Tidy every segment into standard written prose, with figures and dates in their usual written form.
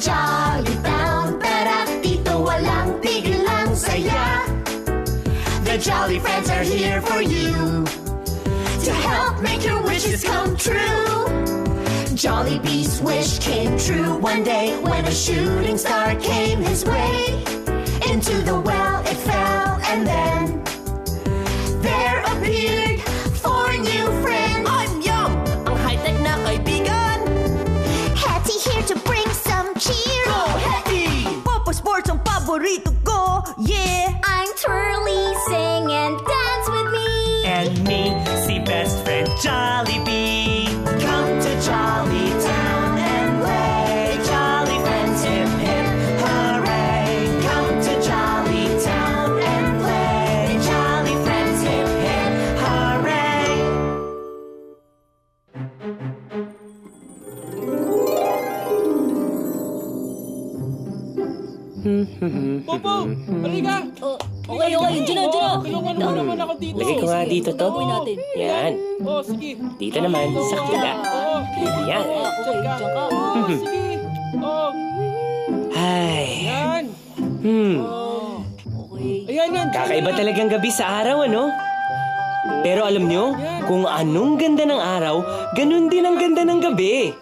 Jolly Town. Tara, dito walang tigil ang saya. The Jolly Friends are here for you to help make your wishes come true. Jollibee's wish came true one day when a shooting star came his way. Into the well it fell, and then there appeared four new friends. I'm Yum, ang high-tech na kaibigan. Hetty here to bring some cheer. Go, Hetty! Papa Sports ang paborito ko, yeah! I'm Twirly, sing and dance with me. And me, si best friend Jollibee. Come to Jolly Town and play. Jolly friends, hip hip hooray. Come to Jolly Town and play. Jolly friends, hip hip hooray. Popo, halika! Okay, yun na. Tulungan mo naman ako dito. Lagay ko nga dito to. Gagawin natin. Yan. Oh, sige. Dito naman, sa kabila. Oh, Yan. Okay, diyan ka. oh, sige. Oh, Ay. yan. Okay. Ayan yan. Kakaiba talagang gabi sa araw, ano? Pero alam nyo, kung anong ganda ng araw, ganun din ang ganda ng gabi.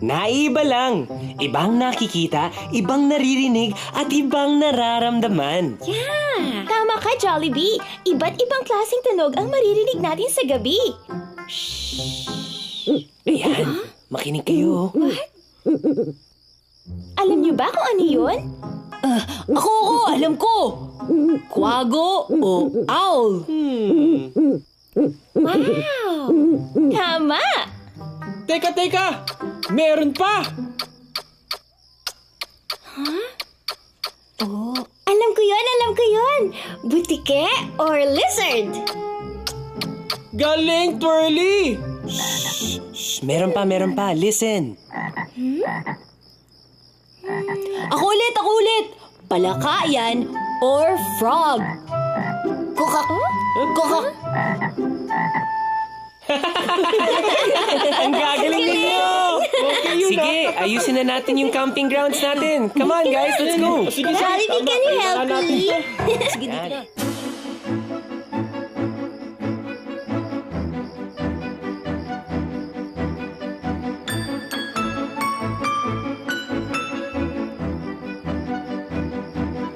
Naiba lang. Ibang nakikita, ibang naririnig, at ibang nararamdaman. Yeah! Tama ka, Jollibee. Iba't ibang klaseng tunog ang maririnig natin sa gabi. Ayan, makinig kayo. Alam niyo ba kung ano yun? Ako, alam ko! Kwago o owl. Wow! Tama! Teka! Meron pa! Alam ko yun! Butike or lizard? Galing, Twirly! Shh, meron pa. Listen. Ako ulit! Palaka yan or frog. Kukak. Ang gagaling ninyo! Okay yun, Sige, ayusin na natin yung camping grounds natin. Come on, guys, let's go. Sige, Jollibee, can you help me? Sige, dito na.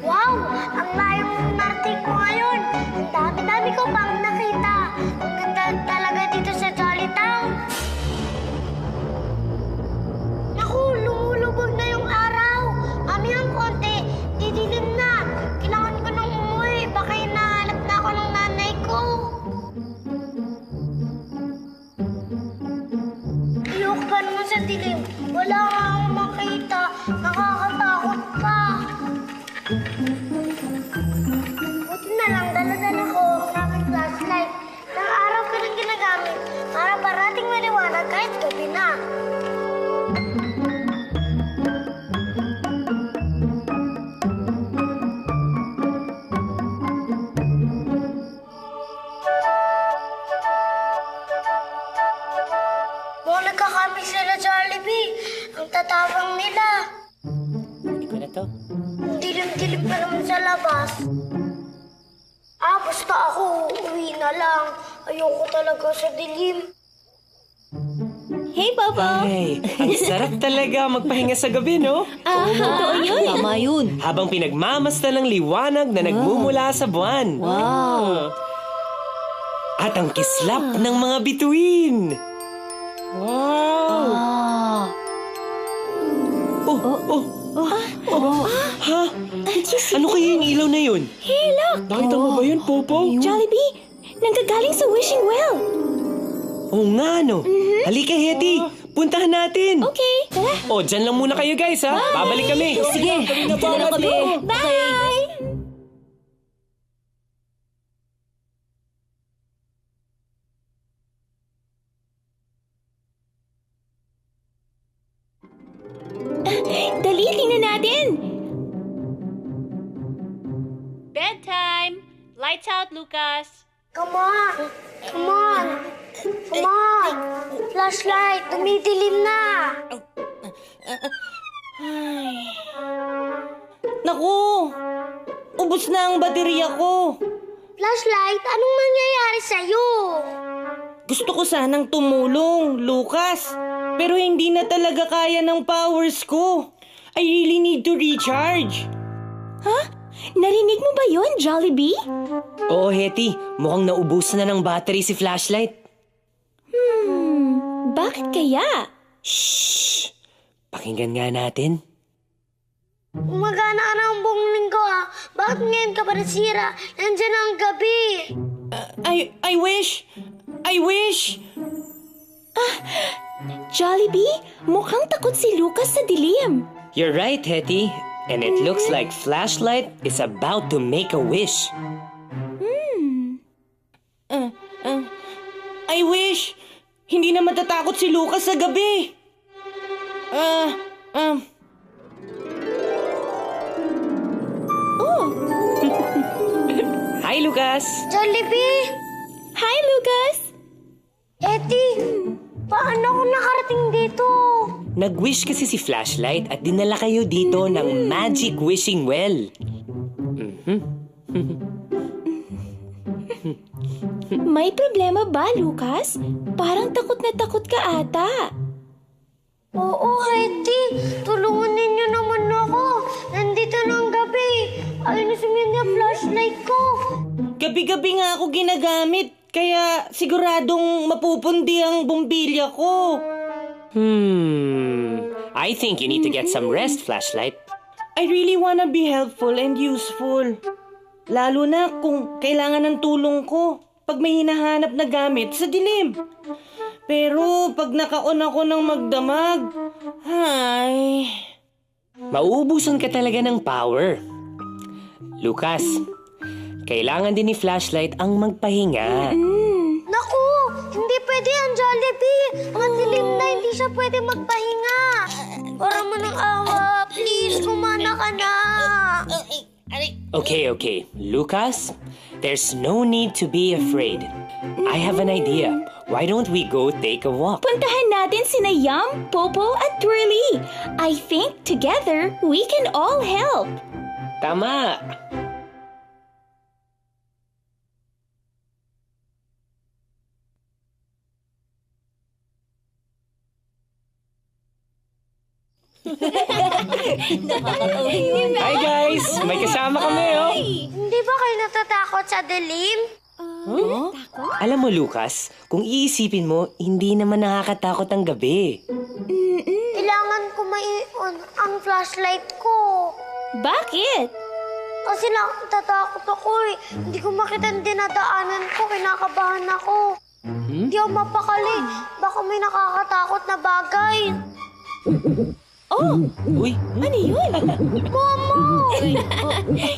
Wow! Ang layo ng natin ko ngayon. Ang dami-dami ko pang nakita. Ang ganda talaga dito sa Jolly Town. Naku, lumulubog na yung araw. Mamayang konti, didilim na. Kailangan ko nang umuwi. Baka hinahanap na ako ng nanay ko. Ayoko pa naman sa dilim. Wala nga akong makita. Nakakatakot pa. Buti na lang, dala-dala ko ang aking flashlight. Nang araw ko rin ginagamit para parating maliwanag kahit gabi na. Mukhang nagkakampi sila, Jollibee. Ang tatawang nila. Hindi ko na to. Ang dilim-dilim pa naman sa labas. Basta ako uuwi na lang. Ayoko talaga sa dilim. Hey, Popo! Ay, ang sarap talaga magpahinga sa gabi, no? Totoo yun. Tama yun. Habang pinagmamasdan ng liwanag na nagmumula sa buwan. Wow. At ang kislap ng mga bituin. Wow! Ha? Ano kaya yung ilaw na yun? Hey, look! Nakita mo ba yun, Popo? Jollibee! Nanggagaling sa wishing well. Oo nga, no? Halika, Hetty. Puntahan natin. Okay, tara. O, dyan lang muna kayo, guys, ha? Babalik kami. Sige, dito na lang kami. Bye! Dali, tingnan natin. Bedtime! Lights out, Lucas! Come on! Come on! Come on! Flashlight! Dumidilim na! Naku! Ubus na ang baterya ko. Flashlight, anong nangyayari sa'yo? Gusto ko sanang tumulong, Lucas. Pero hindi na talaga kaya ng powers ko. I really need to recharge. Narinig mo ba yon, Jollibee? Oo, Hetty. Mukhang naubusan na ng battery si flashlight. Bakit kaya? Shh! Pakinggan nga natin. Umagana ka na ang buong linggo ah. Bakit ngayon ka pa nasira? Nandiyan na ang gabi. I wish. Jollibee, mukhang takot si Lucas sa dilim. You're right, Hetty. And it looks like Flashlight is about to make a wish. I wish. Hindi na matatakot si Lucas sa gabi. Hi, Lucas! Jollibee! Hi, Lucas! Eddie, paano ako nakarating dito? Nag-wish kasi si Flashlight at dinala kayo dito ng magic wishing well. May problema ba, Lucas? Parang takot na takot ka ata. Oo, Eddie. Tulungan ninyo naman ako. Nandito na ang gabi. Ayusin niyo yung flashlight ko. Gabi-gabi nga ako ginagamit. Kaya siguradong mapupundi ang bumbilya ko. I think you need to get some rest, Flashlight. I really wanna be helpful and useful. Lalo na kung kailangan ng tulong ko pag may hinahanap na gamit sa dilim. Pero pag naka-on ako ng magdamag, ay... Mauubusan ka talaga ng power. Lucas, kailangan din ni Flashlight ang magpahinga. Naku, hindi pwede ang Jollibee. Madilim na, hindi siya pwede magpahinga. Para mo ng awa, please, kumana ka na. Okay. Lucas, there's no need to be afraid. I have an idea. Why don't we go take a walk? Puntahan natin sina Yum, Popo at Twirly. I think together we can all help. Tama! Hi guys! May kasama kami, oh! Hindi ba kayo natatakot sa dilim? Alam mo, Lucas, kung iisipin mo, hindi naman nakakatakot ang gabi. Kailangan ko mai-on ang flashlight ko. Bakit? Kasi natatakot ako eh. Hindi ko makita ang dinadaanan ko. Kinakabahan ako. Hindi ako mapakali. Baka may nakakatakot na bagay. Uy, Ano yun?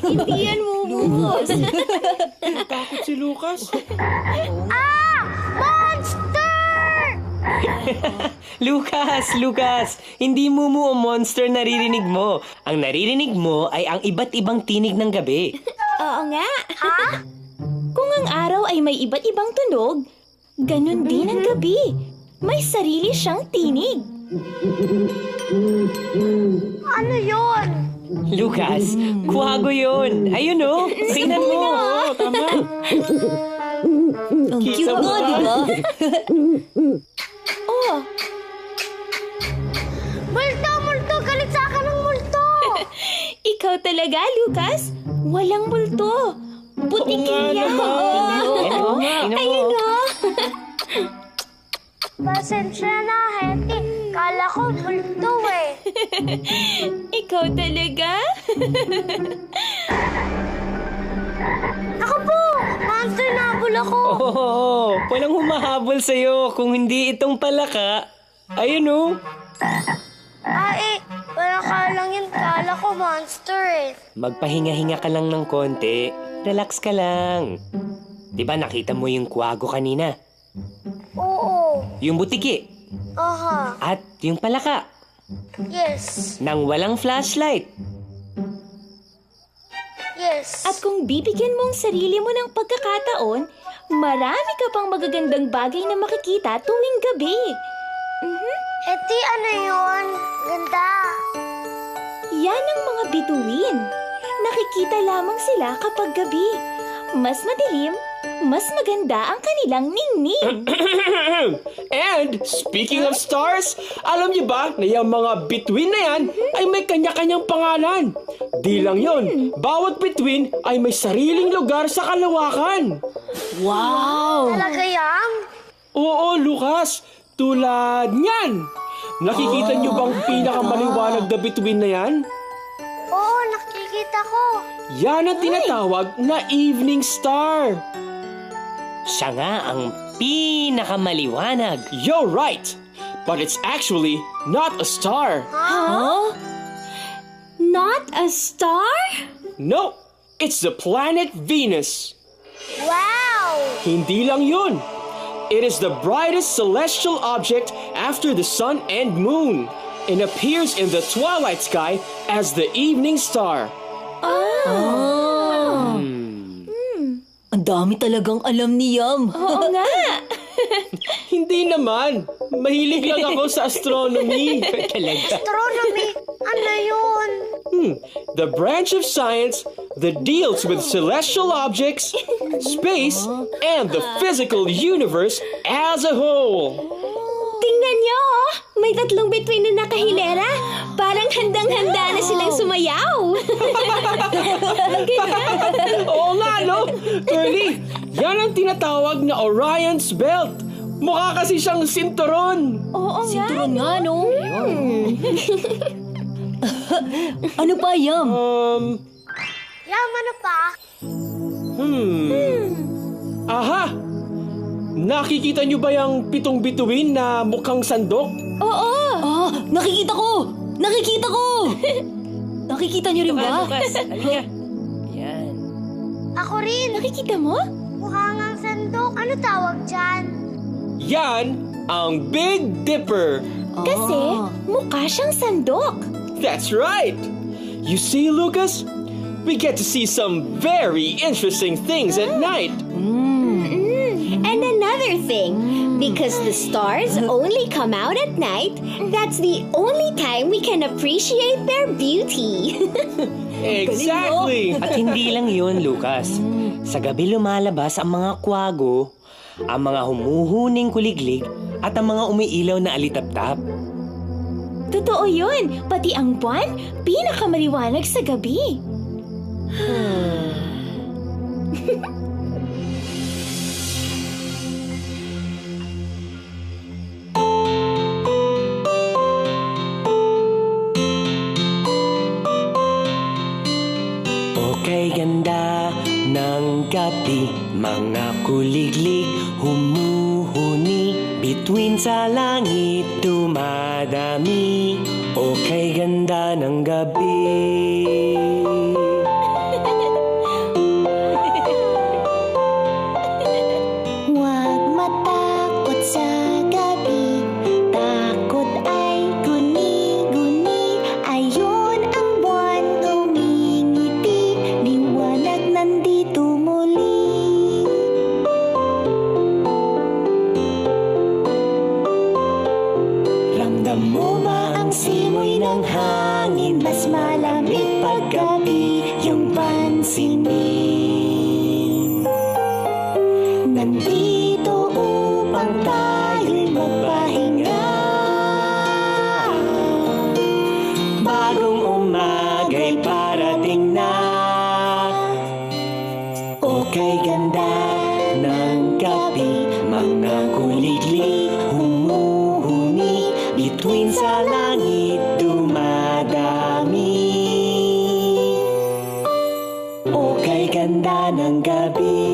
Hindi yan Lucas. Takot si Lucas. Monster! Lucas! Hindi mo o monster naririnig mo. Ang naririnig mo ay ang iba't ibang tinig ng gabi. Oo nga. Kung ang araw ay may iba't ibang tunog, ganun din ang gabi. May sarili siyang tinig. Ano yon? Lucas, kuwago yun. Ayun oh, tingnan mo. Oo, tama. Ang cute mo, di ba? Oh, Multo! Galit sa akin ng multo! ikaw talaga, Lucas? Walang multo. Butikin niya. Ayun, tingnan mo. Ayun o. Pasensya na, Hetty. Kala ko multo eh. Ikaw talaga? Ako po! Monster na habol ako! Oo, walang humahabol sa'yo kung hindi itong palaka. Ayun oh. Parang lang yun. Kala ko monster eh. Magpahinga-hinga ka lang ng konti. Relax ka lang. Di ba nakita mo yung kuwago kanina? Oo. Yung butiki. Aha. At yung palaka. Yes. Nang walang flashlight. Yes. At kung bibigyan mo ang sarili mo ng pagkakataon, marami ka pang magagandang bagay na makikita tuwing gabi. Hetty, ano yun? Ganda. Yan ang mga bituin. Nakikita lamang sila kapag gabi. Mas madilim, mas maganda ang kanilang ningning. And, speaking of stars, alam niyo ba na yung mga bituin na yan ay may kanya-kanyang pangalan? Di lang yon, bawat bituin ay may sariling lugar sa kalawakan. Talaga yan? Oo, Lucas, tulad niyan. Nakikita niyo bang pinakamaliwanag na bituin na yan? Oo, nakikita ko. Yan ang tinatawag na evening star. Siya nga ang pinakamaliwanag. You're right, but it's actually not a star. Not a star? No, it's the planet Venus. Wow! Hindi lang yun. It is the brightest celestial object after the sun and moon and appears in the twilight sky as the evening star. Ang dami talagang alam ni Yam. Oo nga. Hindi naman. Mahilig lang ako sa astronomy. Astronomy, ano yun? The branch of science that deals with celestial objects, space, and the physical universe as a whole. Tingnan niyo, oh. May 3 bituin na nakahilera. Parang handang-handa na silang sumayaw. Oo nga, no? Curly, yan ang tinatawag na Orion's Belt. Mukha kasi siyang sinturon. Oo nga. Sinturon nga, no? Ano pa, Yam? Yam, ano pa? Aha! Nakikita niyo ba yung 7 bituin na mukhang sandok? Oo. Ah, nakikita ko! Nakikita ko! Nakikita niyo rin ba? Lucas, halika. Yan. Ako rin. Nakikita mo? Mukha ngang sandok. Ano tawag dyan? Yan ang Big Dipper. Kasi mukha siyang sandok. That's right. You see, Lucas? We get to see some very interesting things at night. And another thing, because the stars only come out at night, that's the only time we can appreciate their beauty. Exactly. At hindi lang yun, Lucas. Sa gabi lumalabas ang mga kwago, ang mga humuhuning kuliglig, at ang mga umiilaw na alitaptap. Totoo yun. Pati ang buwan, pinakamaliwanag sa gabi. Okay, ganda ng gabi, mga kuliglig humuhuni, bituin sa langit dumadami. Okay, ganda ng gabi. Huwag matakot sa gabi. Takot ay guni-guni. Ayun ang buwan umingiti. Liwanag nandito muli. Ramdam mo ba ang simoy ng hangin? Mas malamig paggabi yung pansinin. Nandito upang tayo'y magpahinga. Bagong umaga'y parating na. Okay, ganda ng gabi, mga kuliglig humuhuni, bituin sa langit dumadami. Okay, ganda ng gabi.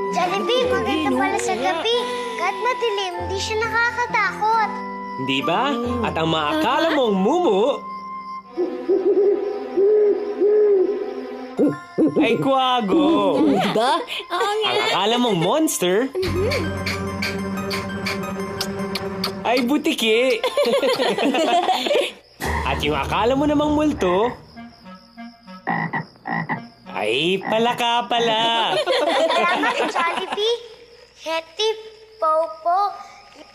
Jollibee, maganda pala sa gabi. Kahit madilim, di siya nakakatakot. Di ba? At ang maakala mong mumu, ay kwago. Diba? Ang akala mong monster, ay butiki. At yung akala mo namang multo, ay palaka pala. Salamat, Jollibee, Hetty, Popo,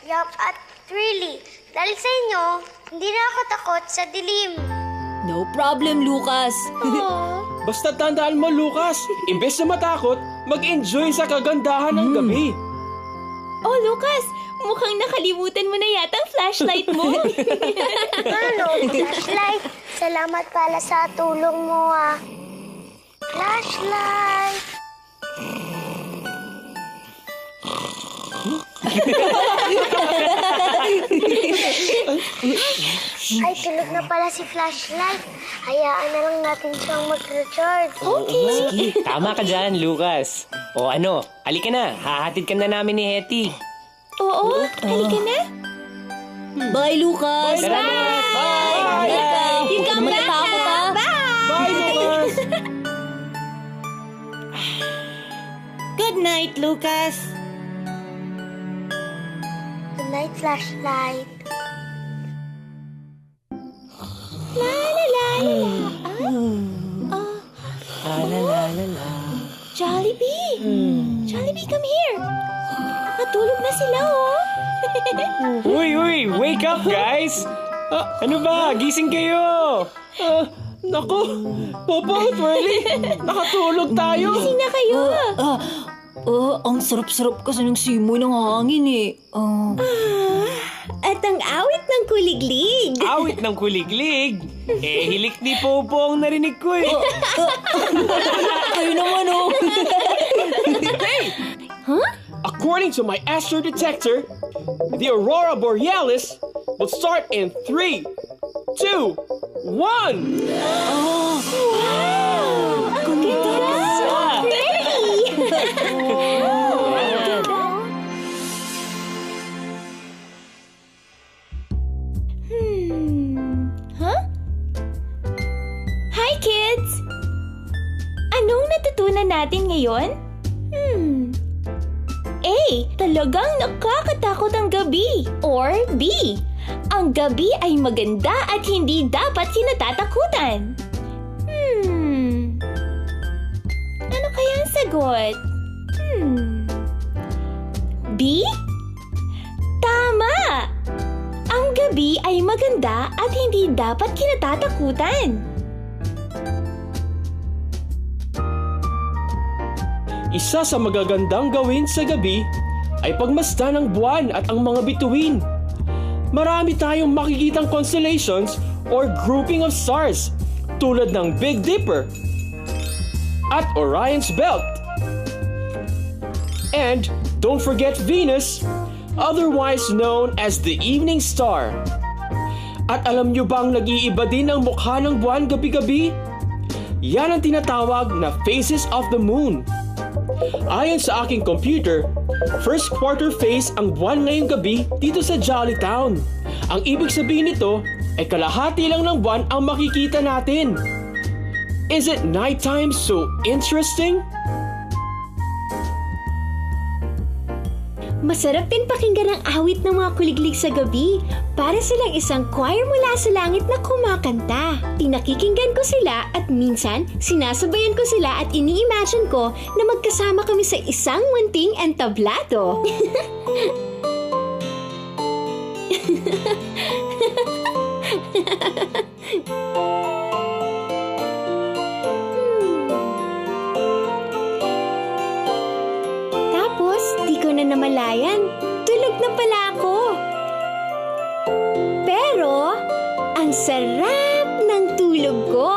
Yap at Trilly. Dahil sa inyo, hindi na ako takot sa dilim. No problem, Lucas. Basta tandaan mo, Lucas, imbes na matakot, mag-enjoy sa kagandahan ng gabi. Oh, Lucas, mukhang nakalimutan mo na yata ang flashlight mo. Ano, flashlight? Salamat pala sa tulong mo, ah. Flashlight! Ay, tulog na pala si Flashlight. Hayaan na lang natin siyang mag-recharge. Sige, tama ka dyan, Lucas. O ano, halika na. Hahatid ka na namin ni Hetty. Oo, halika na. Bye, Lucas. Tara na. Bye. You Huwag ka come naman back natakot, na. ha? Bye, Lucas! Good night, Lucas. Good night, Flashlight. Jollibee! Jollibee, come here! Matulog na sila, oh! Uy, wake up, guys! Ano ba? Gising kayo! Naku, Popo at Whirly, nakatulog tayo. Gising na kayo! Ang sarap-sarap kasi ng simoy ng hangin eh. At ang awit ng kuliglig. Awit ng kuliglig. Hilik ni Popo ang narinig ko eh. Kayo naman, oh. According to my astro detector, the aurora borealis will start in 3, 2, 1. Hi, kids! Anong natutunan natin ngayon? A. Talagang nakakatakot ang gabi. Or B. Ang gabi ay maganda at hindi dapat kinatatakutan. Ano kaya ang sagot? B. Tama! Ang gabi ay maganda at hindi dapat kinatatakutan. Isa sa magagandang gawin sa gabi ay pagmasdan ng buwan at ang mga bituin. Marami tayong makikitang constellations or grouping of stars tulad ng Big Dipper at Orion's Belt. And don't forget Venus, otherwise known as the Evening Star. At alam nyo bang nag-iiba din ang mukha ng buwan gabi-gabi? Yan ang tinatawag na phases of the moon. Ayon sa aking computer, first quarter phase ang buwan ngayong gabi dito sa Jollytown. Ang ibig sabihin nito ay kalahati lang ng buwan ang makikita natin. Is it nighttime so interesting? Masarap din pakinggan ang awit ng mga kuliglig sa gabi. Para silang isang choir mula sa langit na kumakanta. Pinakikinggan ko sila at minsan sinasabayan ko sila at ini-imagine ko na magkasama kami sa isang munting entablado. Tapos, di ko na namalayan. Tulog na pala ako. Pero, ang sarap ng tulog ko.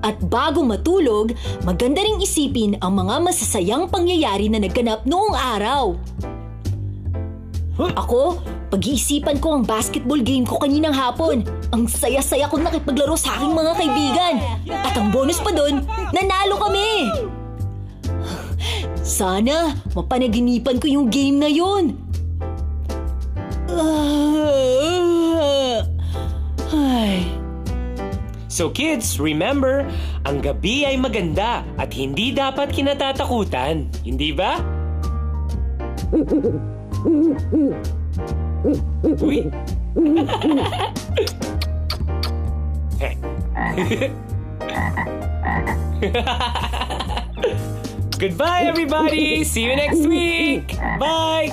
At bago matulog, maganda ring isipin ang mga masasayang pangyayari na nagganap noong araw. Ako, pag-iisipan ko ang basketball game ko kaninang hapon. Ang saya-saya kong nakipaglaro sa aking mga kaibigan. At ang bonus pa doon, nanalo kami! Sana mapanaginipan ko yung game na yun. So kids, remember, ang gabi ay maganda at hindi dapat kinatatakutan. Hindi ba? Uy! Goodbye, everybody! See you next week! Bye!